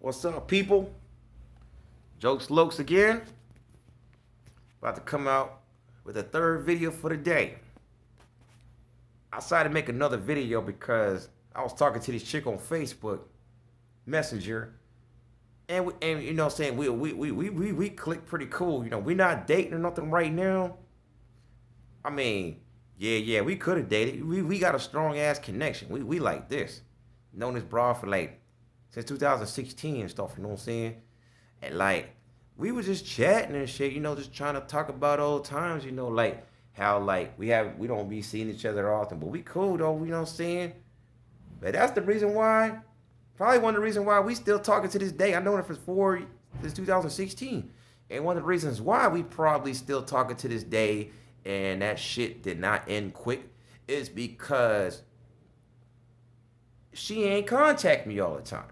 What's up, people? Jokz Lokz again. About to come out with a third video for the day. I decided to make another video because I was talking to this chick on Facebook Messenger, and you know what I'm saying, we click pretty cool. You know, we not dating or nothing right now. I mean, yeah, we could have dated. We got a strong ass connection. We like this. Known this broad for like since 2016 and stuff, you know what I'm saying? And like we was just chatting and shit, you know, just trying to talk about old times, you know, like how like we don't be seeing each other often, but we cool though, you know what I'm saying? But that's the reason why, probably one of the reasons why we still talking to this day. I know it for since 2016. And one of the reasons why we probably still talking to this day and that shit did not end quick is because she ain't contact me all the time.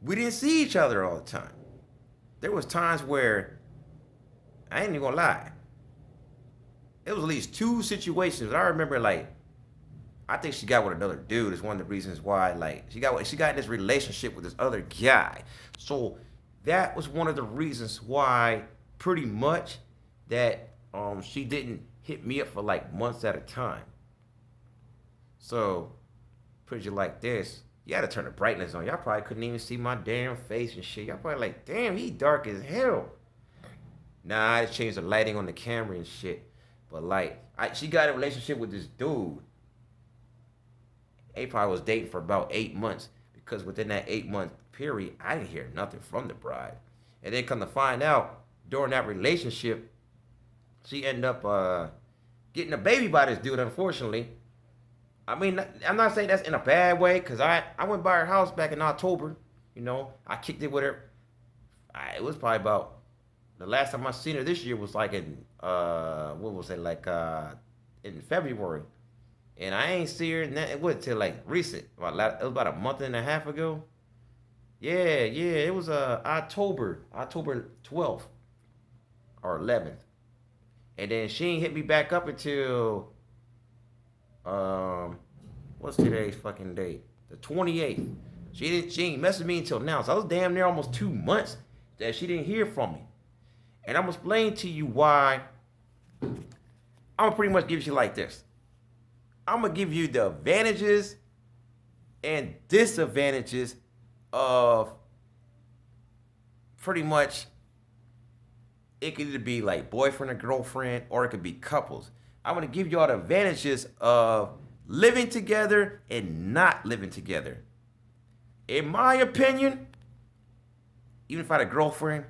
We didn't see each other all the time. There was times where, I ain't even gonna lie, it was at least two situations. I remember like, I think she got with another dude. Is one of the reasons why like she got in this relationship with this other guy. So that was one of the reasons why pretty much that she didn't hit me up for like months at a time. So put you like this. You had to turn the brightness on. Y'all probably couldn't even see my damn face and shit. Y'all probably like, damn, he dark as hell. Nah, I just changed the lighting on the camera and shit. But like, she got a relationship with this dude. They probably was dating for about 8 months. Because within that 8-month period, I didn't hear nothing from the bride. And then come to find out, during that relationship, she ended up getting a baby by this dude, unfortunately. I mean, I'm not saying that's in a bad way, because I went by her house back in October. You know, I kicked it with her. It was probably about, the last time I seen her this year was like in, what was it, like in February. And I ain't see her, it wasn't till like recent. It was about a month and a half ago. Yeah, it was October 12th or 11th. And then she ain't hit me back up until, what's today's fucking date? The 28th. She ain't messaged me until now. So I was damn near almost 2 months that she didn't hear from me. And I'm gonna explain to you why. I'm gonna pretty much give you like this. I'm gonna give you the advantages and disadvantages of pretty much, it could either be like boyfriend or girlfriend, or it could be couples. I'm gonna give you all the advantages of living together and not living together. In my opinion, even if I had a girlfriend,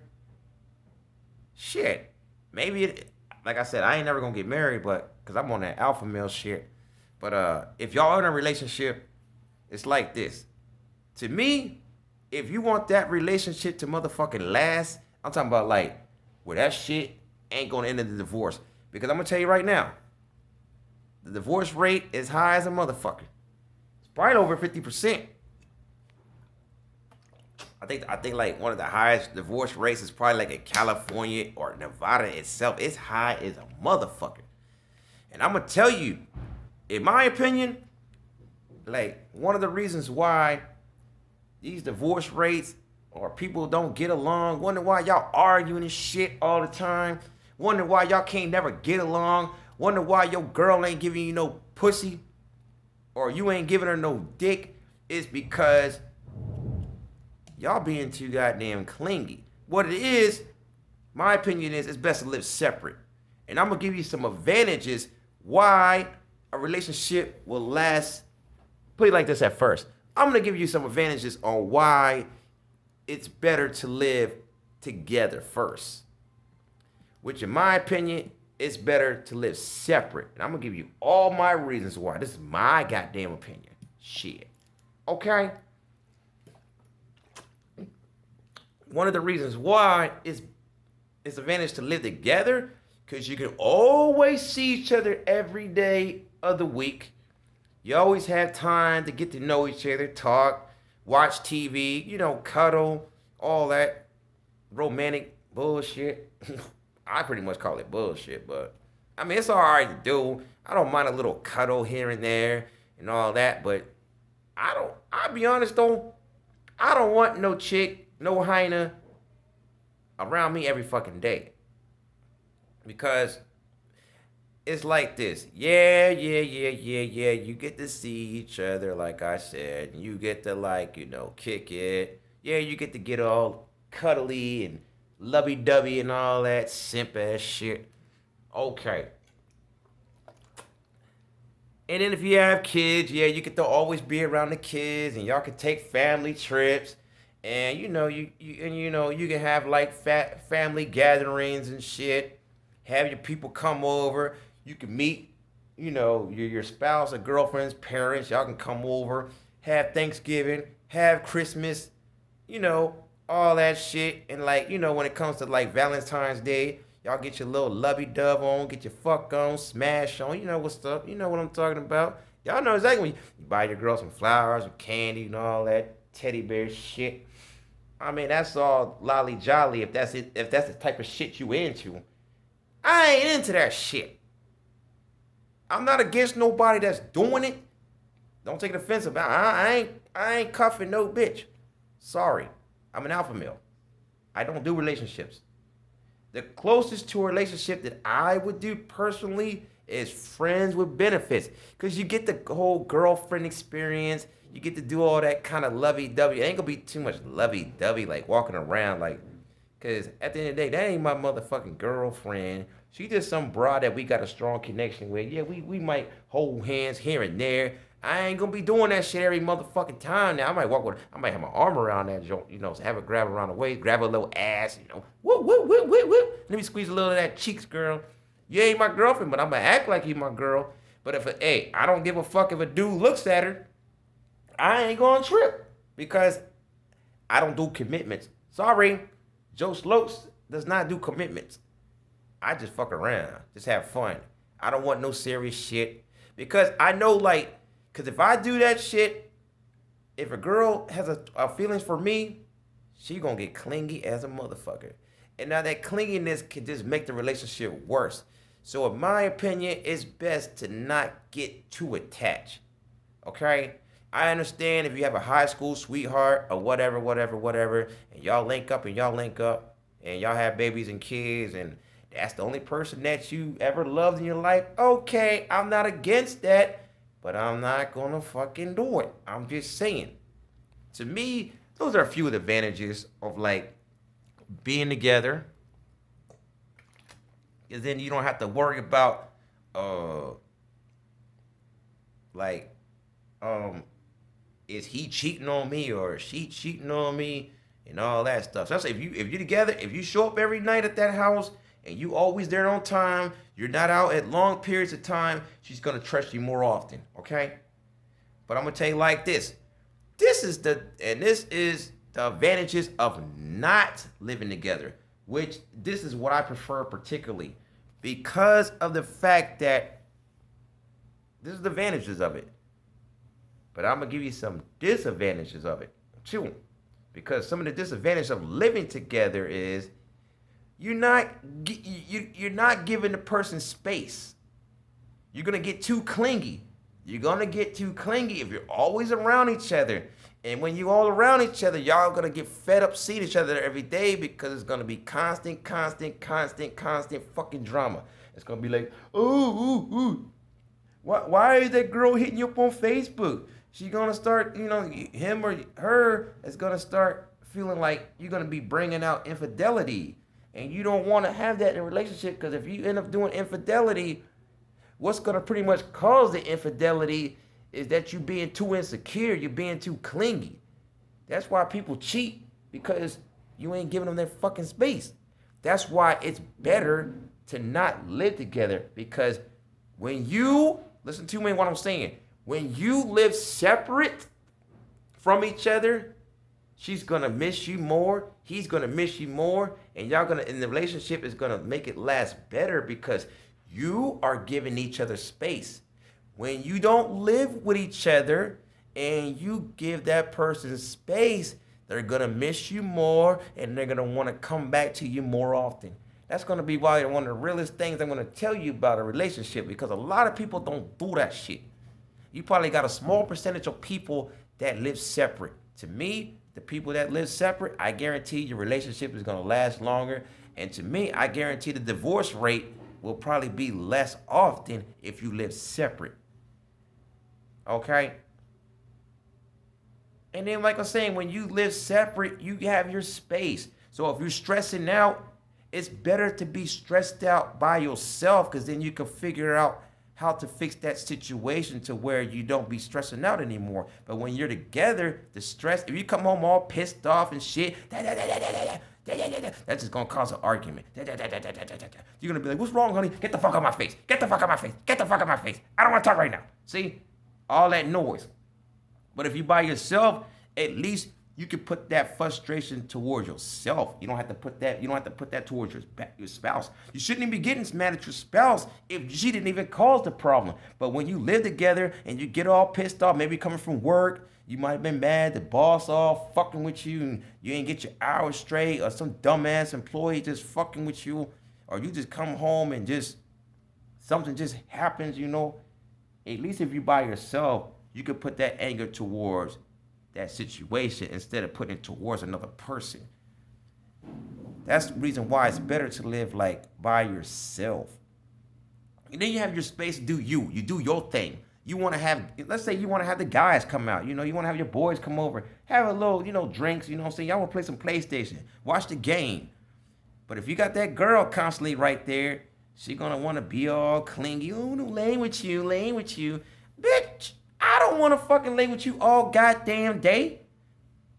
shit, maybe like I said, I ain't never gonna get married, but because I'm on that alpha male shit. But if y'all in a relationship, it's like this. To me, if you want that relationship to motherfucking last, I'm talking about like where that shit ain't gonna end in the divorce. Because I'm gonna tell you right now, the divorce rate is high as a motherfucker. It's probably over 50%. I think like one of the highest divorce rates is probably like in California or Nevada itself. It's high as a motherfucker. And I'm gonna tell you, in my opinion, like one of the reasons why these divorce rates or people don't get along, wonder why y'all arguing and shit all the time, wonder why y'all can't never get along, wonder why your girl ain't giving you no pussy or you ain't giving her no dick, is because y'all being too goddamn clingy. What it is, my opinion is, it's best to live separate. And I'm gonna give you some advantages why a relationship will last. Put it like this at first. I'm gonna give you some advantages on why it's better to live together first. Which in my opinion, it's better to live separate. And I'm gonna give you all my reasons why. This is my goddamn opinion. Shit. Okay? One of the reasons why it's advantage to live together, because you can always see each other every day of the week. You always have time to get to know each other, talk, watch TV, you know, cuddle, all that romantic bullshit. I pretty much call it bullshit, but I mean, it's all right to do. I don't mind a little cuddle here and there and all that, but I'll be honest though, I don't want no chick, no hyena around me every fucking day. Because it's like this. Yeah. You get to see each other, like I said. You get to, like, kick it. Yeah, you get to get all cuddly and lovey dovey and all that simp ass shit. Okay. And then if you have kids, yeah, you get to always be around the kids, and y'all can take family trips, and you can have like fat family gatherings and shit. Have your people come over. You can meet, your spouse or girlfriend's parents. Y'all can come over, have Thanksgiving, have Christmas, you know, all that shit. And like, when it comes to like Valentine's Day, y'all get your little lovey dove on, get your fuck on, smash on. You know what's up? You know what I'm talking about. Y'all know exactly when you buy your girl some flowers, some candy, and all that teddy bear shit. I mean, that's all lolly jolly if that's it. If that's the type of shit you into. I ain't into that shit. I'm not against nobody that's doing it. Don't take it offensive. I ain't cuffing no bitch. Sorry, I'm an alpha male. I don't do relationships. The closest to a relationship that I would do personally is friends with benefits. Because you get the whole girlfriend experience. You get to do all that kind of lovey-dovey. It ain't going to be too much lovey-dovey, like walking around. Like, because at the end of the day, that ain't my motherfucking girlfriend. She just some broad that we got a strong connection with. Yeah, we might hold hands here and there. I ain't gonna be doing that shit every motherfucking time. Now I might have my arm around that joint, so have it grab around the waist, grab a little ass, whoop, whoop, whoop, whoop, whoop. Let me squeeze a little of that cheeks, girl. You ain't my girlfriend, but I'm gonna act like you my girl. But I don't give a fuck if a dude looks at her. I ain't gonna trip because I don't do commitments. Sorry, Lokz does not do commitments. I just fuck around, just have fun. I don't want no serious shit because I know because if I do that shit, if a girl has a feelings for me, she gonna get clingy as a motherfucker. And now that clinginess can just make the relationship worse. So in my opinion, it's best to not get too attached. Okay? I understand if you have a high school sweetheart or whatever, and y'all link up and y'all have babies and kids and that's the only person that you ever loved in your life. Okay, I'm not against that, but I'm not gonna fucking do it. I'm just saying. To me, those are a few of the advantages of being together. Because then you don't have to worry about is he cheating on me or is she cheating on me and all that stuff. So if you're together, if you show up every night at that house and you always there on time, you're not out at long periods of time, she's gonna trust you more often, okay? But I'm gonna tell you like this. This is the advantages of not living together, which this is what I prefer particularly because of the fact that this is the advantages of it. But I'm gonna give you some disadvantages of it too. Because some of the disadvantages of living together is you're not giving the person space. You're gonna get too clingy. You're gonna get too clingy if you're always around each other. And when you all around each other, y'all gonna get fed up seeing each other every day because it's gonna be constant fucking drama. It's gonna be like, ooh. Why is that girl hitting you up on Facebook? She's gonna start, him or her is gonna start feeling like you're gonna be bringing out infidelity. And you don't want to have that in a relationship because if you end up doing infidelity, what's going to pretty much cause the infidelity is that you being too insecure, you're being too clingy. That's why people cheat because you ain't giving them their fucking space. That's why it's better to not live together because listen to me what I'm saying, when you live separate from each other, she's gonna miss you more. He's gonna miss you more, and the relationship is gonna make it last better because you are giving each other space. When you don't live with each other and you give that person space, they're gonna miss you more, and they're gonna want to come back to you more often. That's gonna be one of the realest things I'm gonna tell you about a relationship because a lot of people don't do that shit. You probably got a small percentage of people that live separate. To me, the people that live separate, I guarantee your relationship is gonna last longer. And to me, I guarantee the divorce rate will probably be less often if you live separate. Okay? And then, like I'm saying, when you live separate, you have your space. So if you're stressing out, it's better to be stressed out by yourself, because then you can figure out how to fix that situation to where you don't be stressing out anymore. But when you're together, the stress, if you come home all pissed off and shit, that's just gonna cause an argument. You're gonna be like, what's wrong, honey? Get the fuck out of my face. Get the fuck out of my face. Get the fuck out of my face. I don't wanna talk right now. See? All that noise. But if you by yourself, at least you can put that frustration towards yourself. You don't have to put that towards your spouse. You shouldn't even be getting mad at your spouse if she didn't even cause the problem. But when you live together and you get all pissed off, maybe coming from work, you might have been mad, the boss all fucking with you and you ain't get your hours straight, or some dumbass employee just fucking with you, or you just come home and just something just happens, At least if you by yourself, you could put that anger towards that situation instead of putting it towards another person. That's the reason why it's better to live like by yourself. And then you have your space to do you. You do your thing. You want to have, let's say you want to have the guys come out. You want to have your boys come over. Have a little, drinks, what I'm saying? Y'all want to play some PlayStation. Watch the game. But if you got that girl constantly right there, she going to want to be all clingy. Oh, no, lay with you. Bitch, I don't want to fucking lay with you all goddamn day.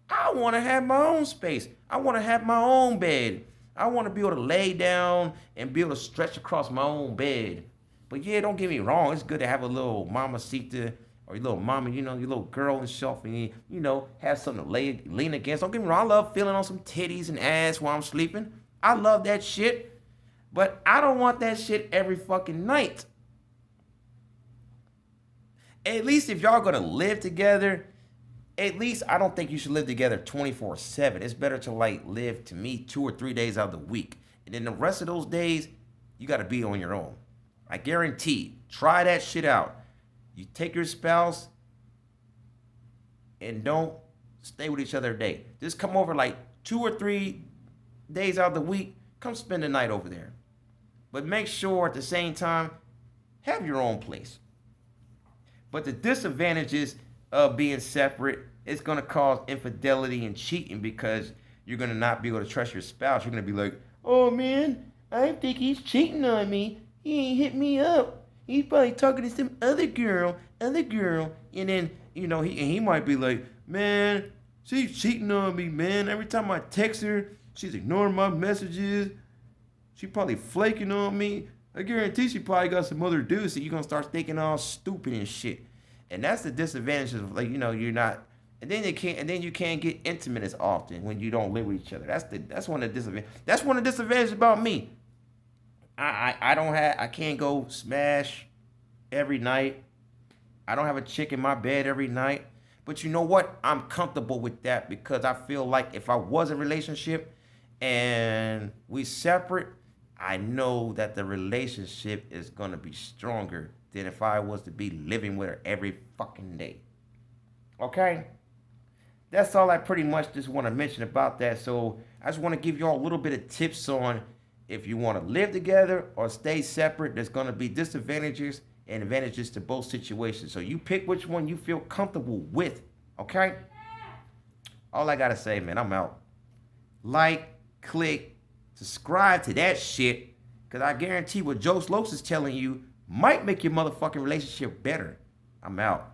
I want to have my own space. I want to have my own bed. I want to be able to lay down and be able to stretch across my own bed. But yeah, don't get me wrong. It's good to have a little mamacita or your little mama, your little girl and stuff, and have something to lean against. Don't get me wrong. I love feeling on some titties and ass while I'm sleeping. I love that shit. But I don't want that shit every fucking night. At least if y'all gonna live together, at least I don't think you should live together 24/7. It's better to live, to me, 2 or 3 days out of the week. And then the rest of those days, you gotta be on your own. I guarantee, try that shit out. You take your spouse and don't stay with each other a day. Just come over 2 or 3 days out of the week, come spend the night over there. But make sure at the same time, have your own place. But the disadvantages of being separate, it's going to cause infidelity and cheating, because you're going to not be able to trust your spouse. You're going to be like, oh man, I think he's cheating on me. He ain't hit me up. He's probably talking to some other girl. And then, he might be like, man, she's cheating on me, man. Every time I text her, she's ignoring my messages. She probably flaking on me. I guarantee she probably got some other dudes, so you're going to start thinking all stupid and shit. And that's the disadvantage of, you're not, and then you can't get intimate as often when you don't live with each other. That's one of the disadvantages. That's one of the disadvantages about me. I can't go smash every night. I don't have a chick in my bed every night. But you know what? I'm comfortable with that, because I feel like if I was in a relationship and we separate, I know that the relationship is going to be stronger than if I was to be living with her every fucking day. Okay? That's all I pretty much just want to mention about that. So I just want to give y'all a little bit of tips on if you want to live together or stay separate. There's going to be disadvantages and advantages to both situations. So you pick which one you feel comfortable with. Okay? All I got to say, man, I'm out. Like, click, subscribe to that shit, because I guarantee what Lokz is telling you might make your motherfucking relationship better. I'm out.